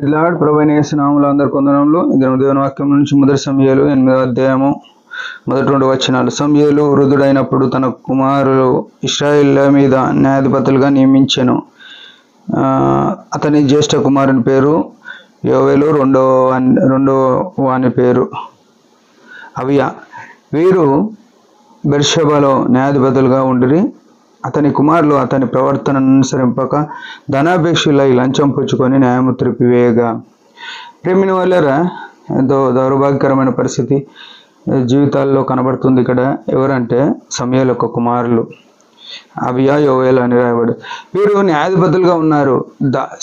ప్రైజ్లార్డ్ ప్రభువైన యేసు నామములో అందరికీ వందనములు. దేవుని వాక్యం నుంచి మొదటి సమూయేలు 8వ అధ్యాయము మొదటి 2 వచనాలు. సమూయేలు వృద్ధుడైనప్పుడు తన కుమారులు ఇశ్రాయేళ్ల మీద న్యాయాధిపతులుగా నియమించెను. అతని జ్యేష్ఠ కుమారుని పేరు యోవేలు, రెండో వాని పేరు అవియా. వీరు బెర్షెబాలో న్యాయాధిపతులుగా ఉండిరి. అతని కుమారులు అతని ప్రవర్తనను అనుసరింపక ధనాపేక్షులై లంచం పుచ్చుకొని న్యాయము త్రిపివేయగా. ప్రేమిని వాళ్ళరా, ఎంతో దౌర్భాగ్యకరమైన పరిస్థితి జీవితాల్లో కనబడుతుంది. ఇక్కడ ఎవరంటే సమూయేలు యొక్క కుమారులు అబియా, యోవేలు అని రాయబడి వీరు న్యాయాధిపతులుగా ఉన్నారు.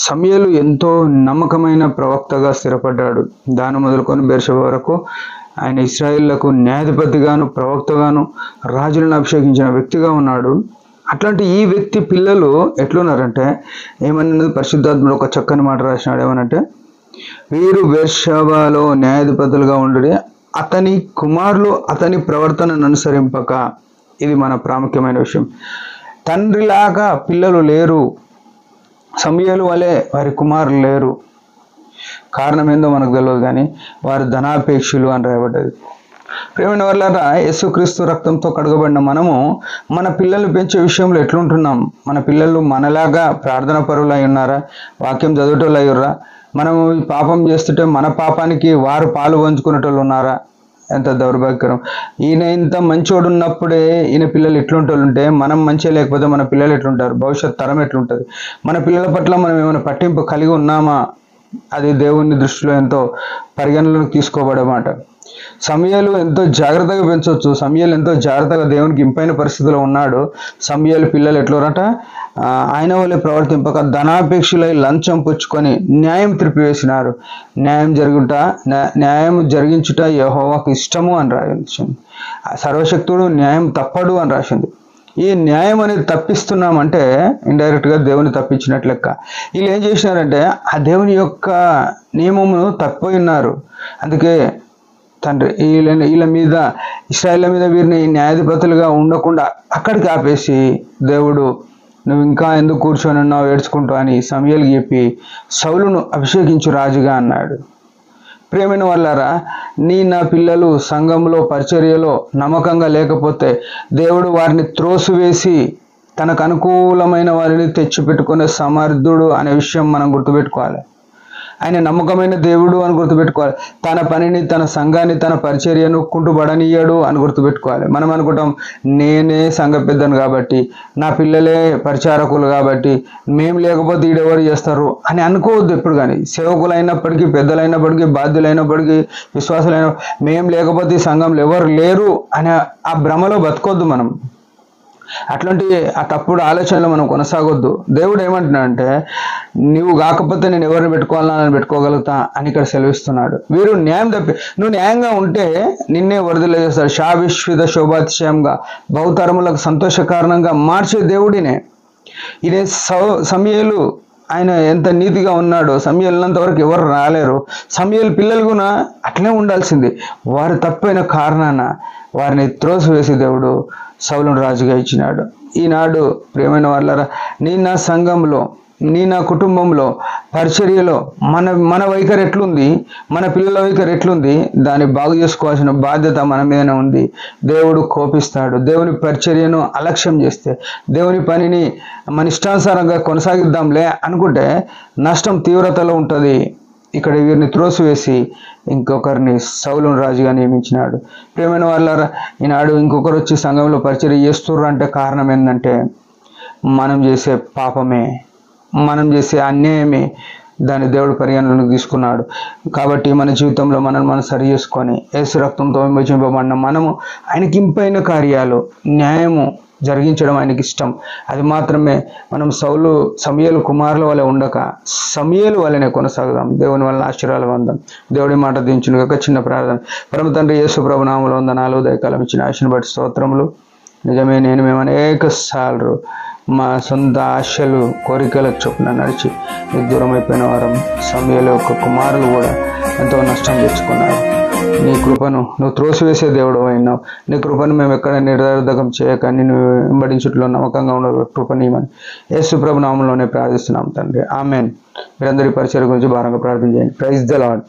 సమూయేలు ఎంతో నమ్మకమైన ప్రవక్తగా స్థిరపడ్డాడు. దాని మొదలుకొని బెర్షెబా వరకు ఆయన ఇశ్రాయేళ్లకు న్యాయాధిపతిగాను ప్రవక్తగాను రాజులను అభిషేకించిన వ్యక్తిగా ఉన్నాడు. అట్లాంటి ఈ వ్యక్తి పిల్లలు ఎట్లున్నారంటే, ఏమన్నది పరిశుద్ధాత్ముడు ఒక చక్కని మాట రాసినాడు. ఏమనంటే, వీరు బెర్షెబాలో న్యాయాధిపతులుగా ఉండి అతని కుమారులు అతని ప్రవర్తనను అనుసరింపక. ఇది మన ప్రాముఖ్యమైన విషయం. తండ్రిలాగా పిల్లలు లేరు, సమూయేలు వలె వారి కుమారులు లేరు. కారణం ఏందో మనకు తెలియదు, కానీ వారు ధనాపేక్షులు అని రాయబడ్డది. ప్రేమైన వాళ్ళారా, యేసుక్రీస్తు రక్తంతో కడగబడిన మనము మన పిల్లలు పెంచే విషయంలో ఎట్లుంటున్నాం? మన పిల్లలు మనలాగా ప్రార్థన పరులై ఉన్నారా? వాక్యం చదువుటోళ్ళు అయ్యుర్రా? మనము పాపం చేస్తుంటే మన పాపానికి వారు పాలు పంచుకునేటోళ్ళు ఉన్నారా? ఎంత దౌర్భాగ్యకరం. ఈయన ఇంత మంచోడు ఉన్నప్పుడే ఈయన పిల్లలు ఎట్లుంటోళ్ళు ఉంటే, మనం మంచిగా లేకపోతే మన పిల్లలు ఎట్లుంటారు? భవిష్యత్ తరం ఎట్లుంటుంది? మన పిల్లల పట్ల మనం ఏమైనా పట్టింపు కలిగి ఉన్నామా? అది దేవుని దృష్టిలో ఎంతో పరిగణలోకి తీసుకోబడమాట. సమూయేలు ఎంతో జాగ్రత్తగా పెంచవచ్చు. సమూయేలు ఎంతో జాగ్రత్తగా దేవునికి ఇంపైన పరిస్థితిలో ఉన్నాడు. సమూయేలు పిల్లలు ఎట్లరట? ఆయన వల్లే ప్రవర్తింపక ధనాపేక్షులై లంచం పుచ్చుకొని న్యాయం త్రిపివేసినారు. న్యాయం జరిగించుట యెహోవాకు ఇష్టము అని రాసింది. సర్వశక్తుడు న్యాయం తప్పడు అని రాసింది. ఈ న్యాయం అనేది తప్పిస్తున్నామంటే ఇండైరెక్ట్గా దేవుని తప్పించినట్లు లెక్క. వీళ్ళు ఏం చేసినారంటే, ఆ దేవుని యొక్క నియమమును తప్పిపోయి ఉన్నారు. అందుకే తండ్రి వీళ్ళ మీద, ఇశ్రాయేళ్ల మీద వీరిని న్యాయాధిపతులుగా ఉండకుండా అక్కడికి ఆపేసి, దేవుడు నువ్వు ఇంకా ఎందుకు కూర్చొని ఉన్నావు ఏడ్చుకుంటూ అని సమూయేలుకి చెప్పి సౌలును అభిషేకించు రాజుగా అన్నాడు. ప్రేమైన వాళ్ళారా, నా పిల్లలు సంఘంలో పరిచర్యలో నమ్మకంగా లేకపోతే దేవుడు వారిని త్రోసివేసి తనకు అనుకూలమైన వారిని తెచ్చిపెట్టుకునే సమర్థుడు అనే విషయం మనం గుర్తుపెట్టుకోవాలి. ఆయన నమ్మకమైన దేవుడు అని గుర్తుపెట్టుకోవాలి. తన పనిని, తన సంఘాన్ని, తన పరిచర్యను కుంటుబడనీయడు అని గుర్తుపెట్టుకోవాలి. మనం అనుకుంటాం, నేనే సంఘ పెద్దను కాబట్టి, నా పిల్లలే పరిచారకులు కాబట్టి, మేము లేకపోతే ఈడెవరు చేస్తారు అని అనుకోవద్దు ఎప్పుడు. కానీ సేవకులైనప్పటికీ, పెద్దలైనప్పటికీ, బాధ్యులైనప్పటికీ, విశ్వాసులైన మేము లేకపోతే ఈ సంఘంలో ఎవరు లేరు అనే ఆ భ్రమలో బతకొద్దు మనం. అట్లాంటి ఆ తప్పుడు ఆలోచనలో మనం కొనసాగొద్దు. దేవుడు ఏమంటున్నాడంటే, నువ్వు కాకపోతే నేను ఎవరిని పెట్టుకోవాలని పెట్టుకోగలుగుతా అని ఇక్కడ సెలవిస్తున్నాడు. వీరు న్యాయం తప్పి, నువ్వు న్యాయంగా ఉంటే నిన్నే వరదలు చేస్తాడు. శావిశ్విత శోభాతిశయంగా బహుతరములకు సంతోష కారణంగా మార్చే దేవుడినే. ఇదే సమూయేలు, ఆయన ఎంత నీతిగా ఉన్నాడో సమూయేలున్నంత వరకు ఎవరు రాలేరు. సమూయేలు పిల్లలు కూడా అట్లనే ఉండాల్సింది. వారు తప్పైన కారణాన వారిని త్రోసివేసి దేవుడు సౌలును రాజుగా ఇచ్చినాడు. ఈనాడు ప్రియమైన వాళ్ళరా, నా సంఘంలో, నా కుటుంబంలో, పరిచర్యలో మన వైఖరి ఎట్లుంది, మన పిల్లల వైఖరి ఎట్లుంది, దాన్ని బాగు చేసుకోవాల్సిన బాధ్యత మన మీదనే ఉంది. దేవుడు కోపిస్తాడు. దేవుని పరిచర్యను అలక్ష్యం చేస్తే, దేవుని పనిని మన ఇష్టానుసారంగా కొనసాగిద్దాంలే అనుకుంటే నష్టం తీవ్రతలో ఉంటుంది. ఇక్కడ వీరిని త్రోసివేసి ఇంకొకరిని సౌలును రాజుగా నియమించినాడు. ప్రియమైన వాళ్ళారా, ఈనాడు ఇంకొకరు వచ్చి సంఘంలో పరిచర్య చేస్తుర్రు అంటే కారణం ఏంటంటే, మనం చేసే పాపమే, మనం చేసే అన్యాయమే దాన్ని దేవుడు పరిగణలోకి తీసుకున్నాడు. కాబట్టి మన జీవితంలో మనం సరి చేసుకొని యేసు రక్తంతో విమోచింపబడిన మనము ఆయనకి ఇంపైన కార్యాలు, న్యాయము జరిగించడం ఆయనకి ఇష్టం. అది మాత్రమే మనం సమూయేలు కుమారుల వల్ల ఉండక సమూయేలు వల్లనే కొనసాగుదాం. దేవుని వల్ల ఆశీర్వాదాలు పొందాం. దేవుడి మాట దించును ఒక చిన్న ప్రార్థన. పరమ తండ్రి యేసు ప్రభు నామములో వందనాలు, దయకాలం ఇచ్చిన ఆశను బట్టి స్తోత్రములు. నిజమే, మేము అనేక సార్లు మా సొంత ఆశలు, కోరికల చొప్పున నడిచి దూరం అయిపోయిన వారం. సమూయేలు యొక్క కుమారులు కూడా ఎంతో నష్టం తెచ్చుకున్నారు. నీ కృపను నువ్వు త్రోసివేసే దేవుడు అయినావు. నీ కృపను మేము ఎక్కడ నిర్ధారకం చేయక నిన్ను వెంబడించుట్లో నమ్మకంగా ఉన్న కృపనీయమని యేసు ప్రభు నామంలోనే ప్రార్థిస్తున్నాం తండ్రి. ఆమేన్. మీరందరి పరిచయం గురించి భారంగా ప్రార్థన చేయండి. Praise the lord.